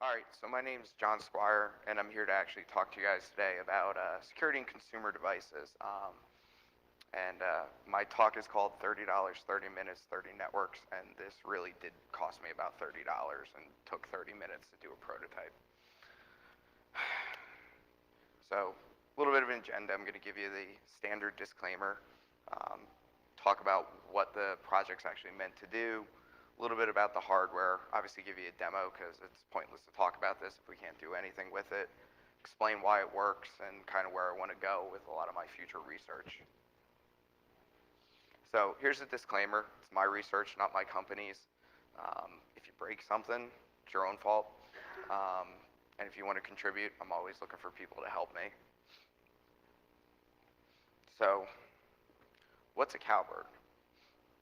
Alright, so my name's John SQUIRE, and I'm here to actually talk to you guys today about security in consumer devices. My talk is called $30, 30 minutes, 30 networks, and this really did cost me about $30 and took 30 minutes to do a prototype. So, a little bit of an agenda. I'm going to give you the standard disclaimer, talk about what the project's actually meant to do, a little bit about the hardware, obviously give you a demo because it's pointless to talk about this if we can't do anything with it, explain why it works, and kind of where I want to go with a lot of my future research. So here's a disclaimer. It's my research, not my company's. If you break something, it's your own fault. And if you want to contribute, I'm always looking for people to help me. So what's a cowbird?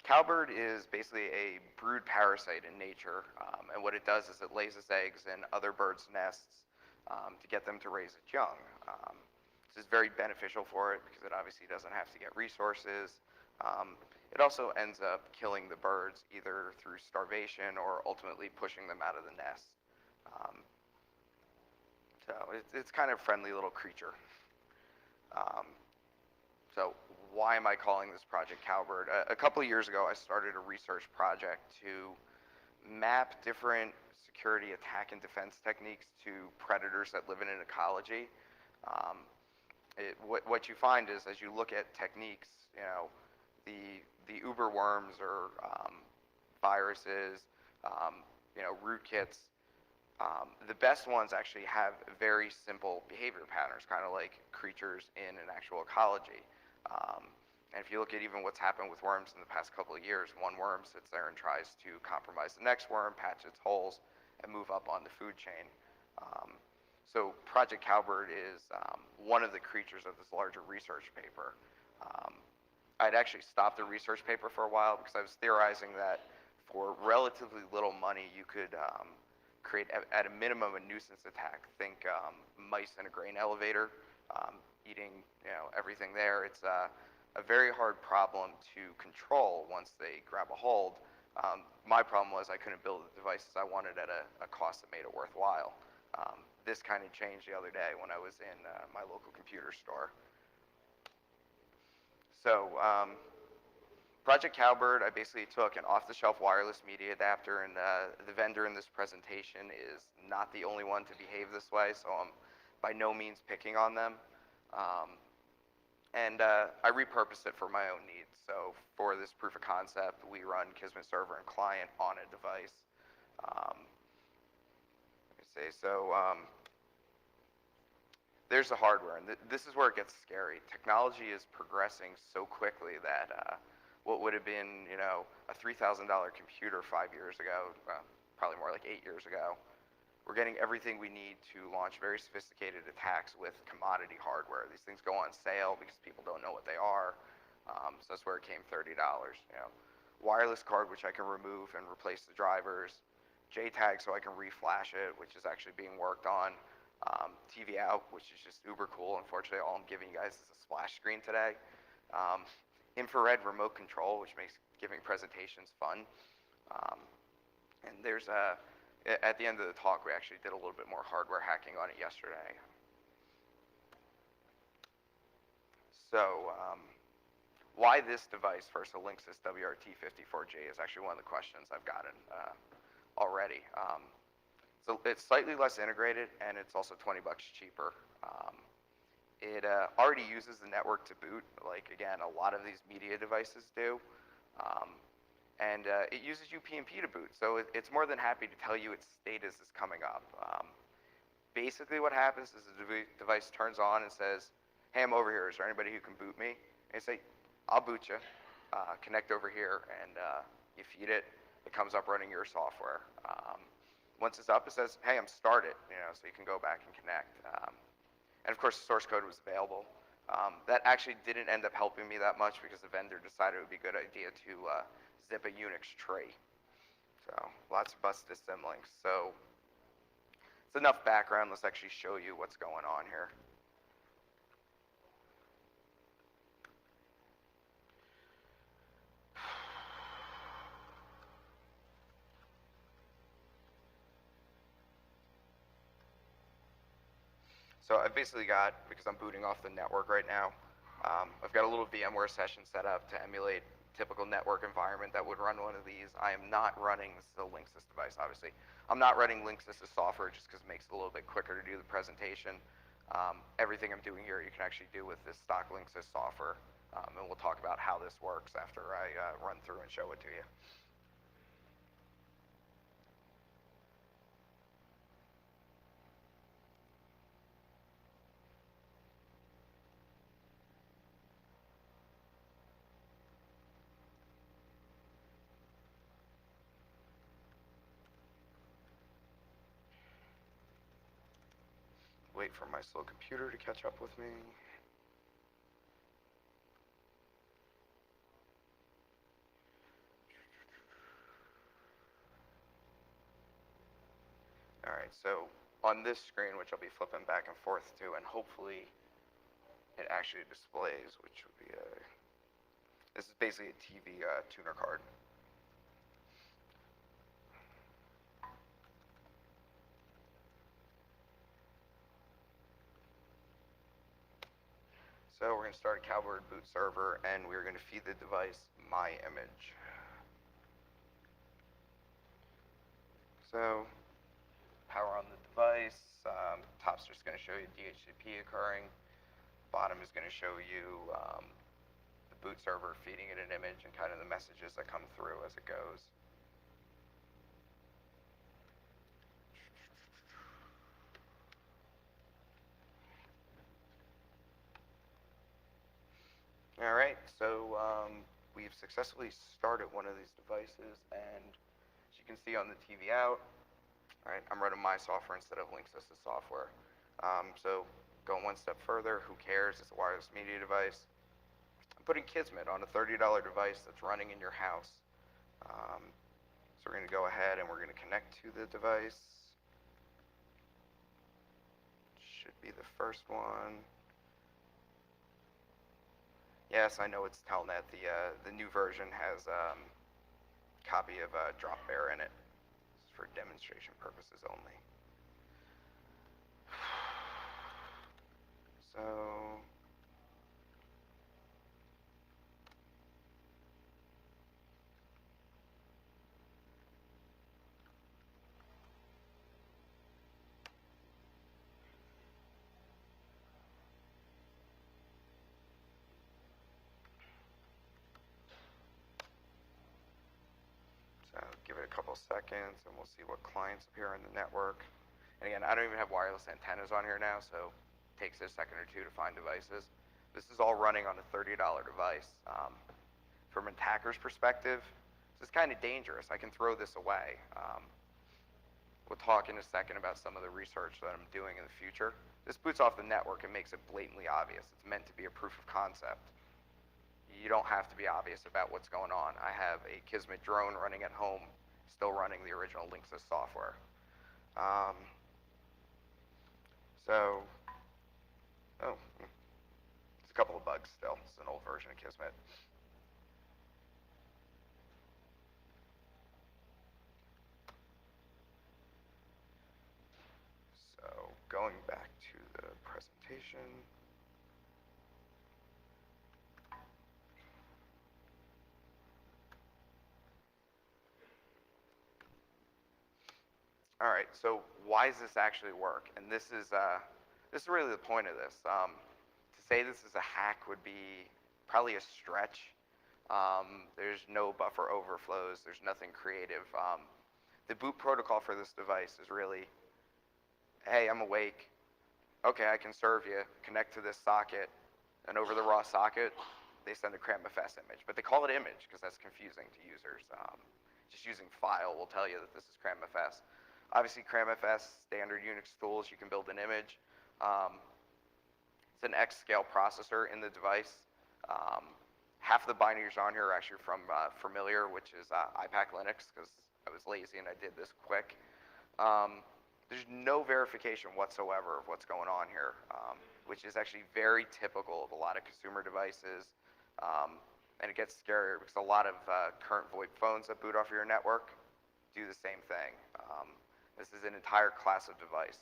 Cowbird is basically a brood parasite in nature, and what it does is it lays its eggs in other birds' nests to get them to raise its young. This is very beneficial for it because it obviously doesn't have to get resources. It also ends up killing the birds either through starvation or ultimately pushing them out of the nest. So it's kind of a friendly little creature. So why am I calling this project Cowbird? A couple of years ago, I started a research project to map different security attack and defense techniques to predators that live in an ecology. What you find is as you look at techniques, the uber worms or viruses, rootkits, the best ones actually have very simple behavior patterns, kind of like creatures in an actual ecology. And if you look at even what's happened with worms in the past couple of years, one worm sits there and tries to compromise the next worm, patch its holes, and move up on the food chain. So Project Cowbird is one of the creatures of this larger research paper. I'd actually stopped the research paper for a while because I was theorizing that for relatively little money you could create at a minimum a nuisance attack. Think mice in a grain elevator, eating everything there. It's a very hard problem to control once they grab a hold. My problem was I couldn't build the devices I wanted at a cost that made it worthwhile. This kind of changed the other day when I was in my local computer store. So Project Cowbird, I basically took an off-the-shelf wireless media adapter, and the vendor in this presentation is not the only one to behave this way, so I'm by no means picking on them. I repurposed it for my own needs. So for this proof of concept, we run Kismet server and client on a device. There's the hardware, and this is where it gets scary. Technology is progressing so quickly that what would have been, a $3,000 computer 5 years ago, probably more like 8 years ago, we're getting everything we need to launch very sophisticated attacks with commodity hardware. These things go on sale because people don't know what they are. So that's where it came $30. Wireless card, which I can remove and replace the drivers. JTAG, so I can reflash it, which is actually being worked on. TV out, which is just uber cool. Unfortunately, all I'm giving you guys is a splash screen today. Infrared remote control, which makes giving presentations fun. And there's at the end of the talk, we actually did a little bit more hardware hacking on it yesterday. So why this device versus a Linksys WRT54G is actually one of the questions I've gotten already. So it's slightly less integrated, and it's also 20 bucks cheaper. It already uses the network to boot, like again, a lot of these media devices do. It uses UPnP to boot, so it's more than happy to tell you its status is coming up. Basically what happens is the device turns on and says, hey, I'm over here, is there anybody who can boot me? And you say, I'll boot you, connect over here, and you feed it, it comes up running your software. Once it's up, it says, hey, I'm started, so you can go back and connect. And of course, the source code was available. That actually didn't end up helping me that much because the vendor decided it would be a good idea to zip a Unix tree. So lots of bus dissymlinks. So it's enough background. Let's actually show you what's going on here. So I've basically got, because I'm booting off the network right now, I've got a little VMware session set up to emulate typical network environment that would run one of these. I am not running, this is a Linksys device obviously, I'm not running Linksys software just because it makes it a little bit quicker to do the presentation. Everything I'm doing here you can actually do with this stock Linksys software, and we'll talk about how this works after I run through and show it to you. Wait for my slow computer to catch up with me. All right, so on this screen, which I'll be flipping back and forth to, and hopefully it actually displays, which would be this is basically a TV tuner card. So we're going to start a Cowbird boot server, and we're going to feed the device my image. So power on the device. Top's just going to show you DHCP occurring. Bottom is going to show you the boot server feeding it an image and kind of the messages that come through as it goes. All right, so we've successfully started one of these devices, and as you can see on the TV out, all right, I'm running my software instead of Linksys software. So going one step further, who cares? It's a wireless media device. I'm putting Kismet on a $30 device that's running in your house. So we're going to go ahead and we're going to connect to the device. Should be the first one. Yes, I know it's Telnet. The new version has a copy of Dropbear in it. It's for demonstration purposes only. So give it a couple seconds and we'll see what clients appear in the network. And again, I don't even have wireless antennas on here now, so it takes a second or two to find devices. This is all running on a $30 device. From an attacker's perspective, this is kind of dangerous. I can throw this away. We'll talk in a second about some of the research that I'm doing in the future. This boots off the network and makes it blatantly obvious. It's meant to be a proof of concept. You don't have to be obvious about what's going on. I have a Kismet drone running at home, still running the original Linksys software. It's a couple of bugs still. It's an old version of Kismet. So going back to the presentation. All right, so why does this actually work? And this is really the point of this. To say this is a hack would be probably a stretch. There's no buffer overflows. There's nothing creative. The boot protocol for this device is really, hey, I'm awake. Okay, I can serve you. Connect to this socket, and over the raw socket, they send a CramFS image. But they call it image because that's confusing to users. Just using file will tell you that this is CramFS. Obviously, CramFS, standard Unix tools, you can build an image. It's an X-scale processor in the device. Half of the binaries on here are actually from Familiar, which is IPAC Linux, because I was lazy and I did this quick. There's no verification whatsoever of what's going on here, which is actually very typical of a lot of consumer devices. And it gets scarier because a lot of current VoIP phones that boot off of your network do the same thing. This is an entire class of device.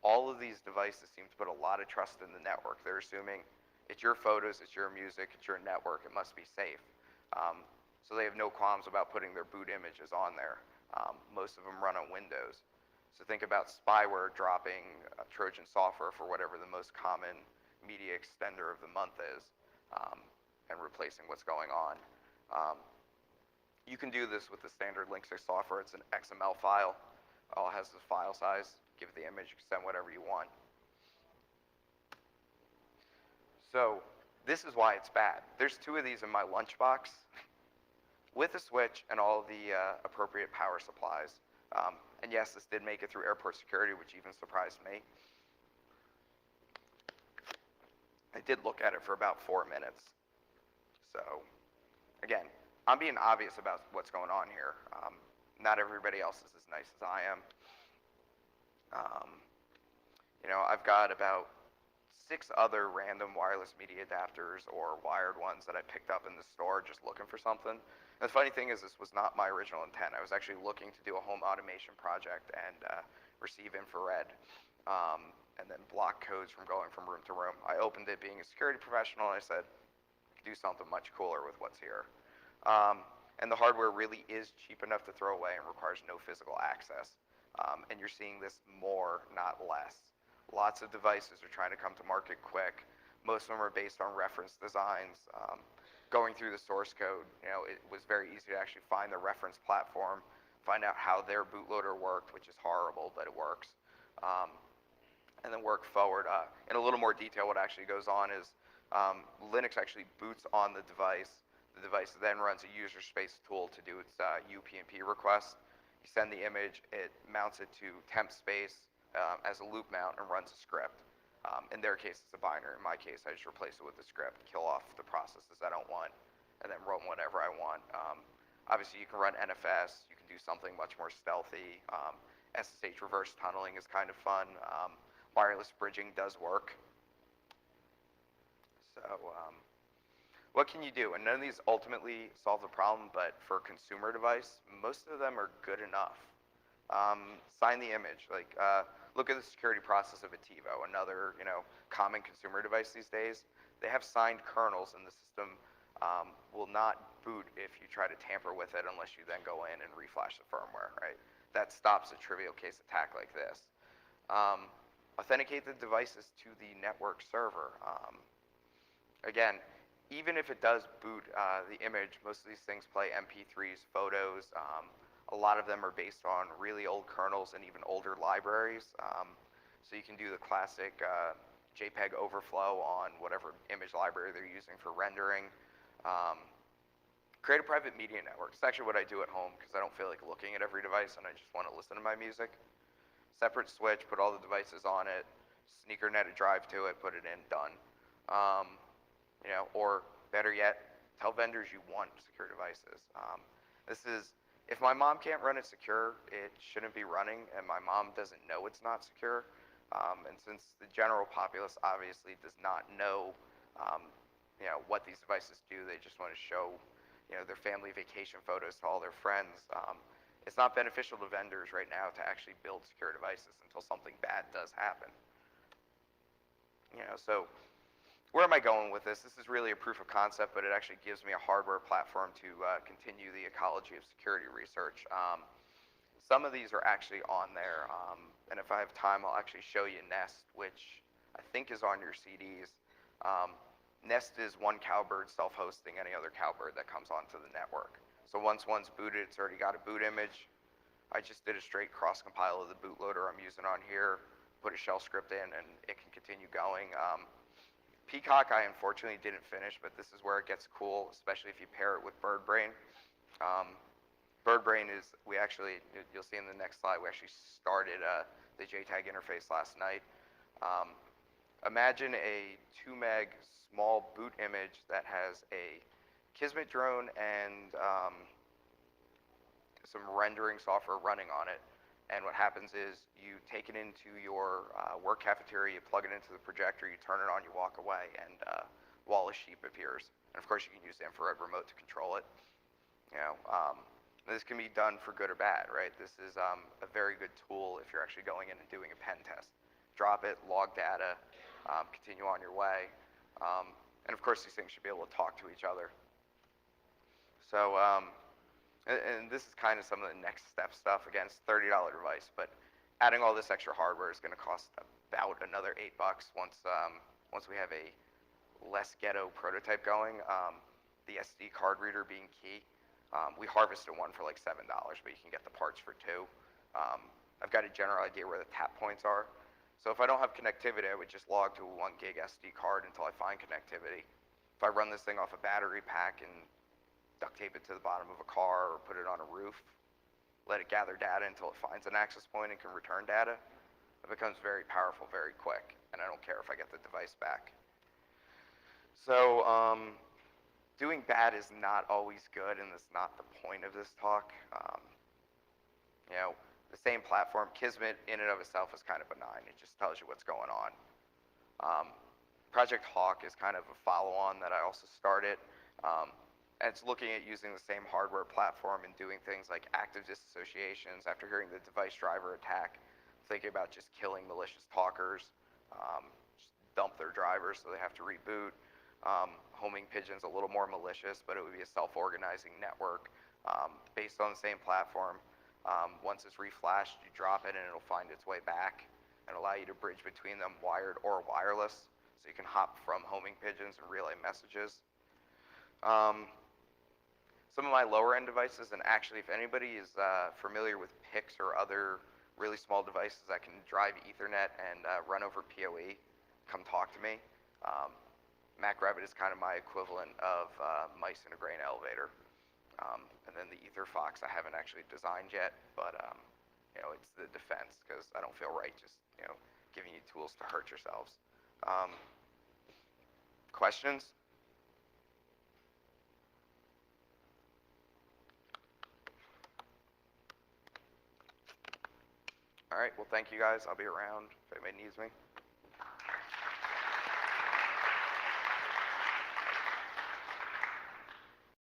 all of these devices seem to put a lot of trust in the network. They're assuming it's your photos, it's your music, it's your network, it must be safe. So they have no qualms about putting their boot images on there. Most of them run on Windows. So think about spyware dropping Trojan software for whatever the most common media extender of the month is, and replacing what's going on. You can do this with the standard Linksys software. It's an XML file. All it has is file size. Give it the image, send whatever you want. So this is why it's bad. There's 2 of these in my lunchbox with a switch and all the appropriate power supplies. And yes, this did make it through airport security, which even surprised me. I did look at it for about 4 minutes. So again, I'm being obvious about what's going on here. Not everybody else is as nice as I am. I've got about 6 other random wireless media adapters or wired ones that I picked up in the store just looking for something. And the funny thing is, this was not my original intent. I was actually looking to do a home automation project and receive infrared and then block codes from going from room to room. I opened it being a security professional, and I said, I could do something much cooler with what's here. And the hardware really is cheap enough to throw away and requires no physical access. And you're seeing this more, not less. Lots of devices are trying to come to market quick. Most of them are based on reference designs. Going through the source code, it was very easy to actually find the reference platform, find out how their bootloader worked, which is horrible, but it works. And then work forward. In a little more detail, what actually goes on is Linux actually boots on the device. The device then runs a user space tool to do its UPnP request. You send the image, it mounts it to temp space as a loop mount and runs a script. In their case, it's a binary. In my case, I just replace it with a script, kill off the processes I don't want, and then run whatever I want. Obviously, you can run NFS. You can do something much more stealthy. SSH reverse tunneling is kind of fun. Wireless bridging does work. So what can you do? And none of these ultimately solve the problem, but for a consumer device, most of them are good enough. Sign the image. Look at the security process of a TiVo, another common consumer device these days. They have signed kernels, and the system will not boot if you try to tamper with it unless you then go in and reflash the firmware. Right? That stops a trivial case attack like this. Authenticate the devices to the network server. Again, even if it does boot the image, most of these things play MP3s, photos. A lot of them are based on really old kernels and even older libraries. So you can do the classic JPEG overflow on whatever image library they're using for rendering. Create a private media network. It's actually what I do at home because I don't feel like looking at every device and I just want to listen to my music. Separate switch, put all the devices on it, sneaker net a drive to it, put it in, done. Or better yet, tell vendors you want secure devices. If my mom can't run it secure, it shouldn't be running, and my mom doesn't know it's not secure. And since the general populace obviously does not know, what these devices do, they just want to show, their family vacation photos to all their friends. It's not beneficial to vendors right now to actually build secure devices until something bad does happen. So where am I going with this? This is really a proof of concept, but it actually gives me a hardware platform to continue the ecology of security research. Some of these are actually on there, and if I have time, I'll actually show you Nest, which I think is on your CDs. Nest is one Cowbird self-hosting any other Cowbird that comes onto the network. So once one's booted, it's already got a boot image. I just did a straight cross-compile of the bootloader I'm using on here, put a shell script in, and it can continue going. Peacock I unfortunately didn't finish, but this is where it gets cool, especially if you pair it with BirdBrain. BirdBrain is, you'll see in the next slide, we actually started the JTAG interface last night. Imagine a 2 meg small boot image that has a Kismet drone and some rendering software running on it. And what happens is you take it into your work cafeteria, you plug it into the projector, you turn it on, you walk away, and Wall of Sheep appears. And of course, you can use the infrared remote to control it. This can be done for good or bad, right? This is a very good tool if you're actually going in and doing a pen test. drop it, log data, continue on your way. And of course, these things should be able to talk to each other. So, and this is kind of some of the next step stuff. Again, it's $30 device, but adding all this extra hardware is going to cost about another $8 once we have a less ghetto prototype going. The SD card reader being key. We harvested one for like $7, but you can get the parts for $2. I've got a general idea where the tap points are. So if I don't have connectivity, I would just log to a 1 gig SD card until I find connectivity. If I run this thing off a battery pack and duct tape it to the bottom of a car or put it on a roof, let it gather data until it finds an access point and can return data, it becomes very powerful very quick, and I don't care if I get the device back. So doing bad is not always good, and that's not the point of this talk. You know, the same platform, Kismet in and of itself is kind of benign. It just tells you what's going on. Project Hawk is kind of a follow-on that I also started. And it's looking at using the same hardware platform and doing things like active disassociations after hearing the device driver attack, thinking about just killing malicious talkers, just dump their drivers so they have to reboot. Homing Pigeon's a little more malicious, but it would be a self-organizing network based on the same platform. Once it's reflashed, you drop it and it'll find its way back and allow you to bridge between them wired or wireless, so you can hop from homing pigeons and relay messages. Some of my lower end devices, and actually if anybody is familiar with PICs or other really small devices that can drive Ethernet and run over PoE, come talk to me. MacRabbit is kind of my equivalent of mice in a grain elevator. And then the EtherFox I haven't actually designed yet, but you know, it's the defense because I don't feel right just, you know, giving you tools to hurt yourselves. Questions? All right, well, thank you guys. I'll be around if anybody needs me.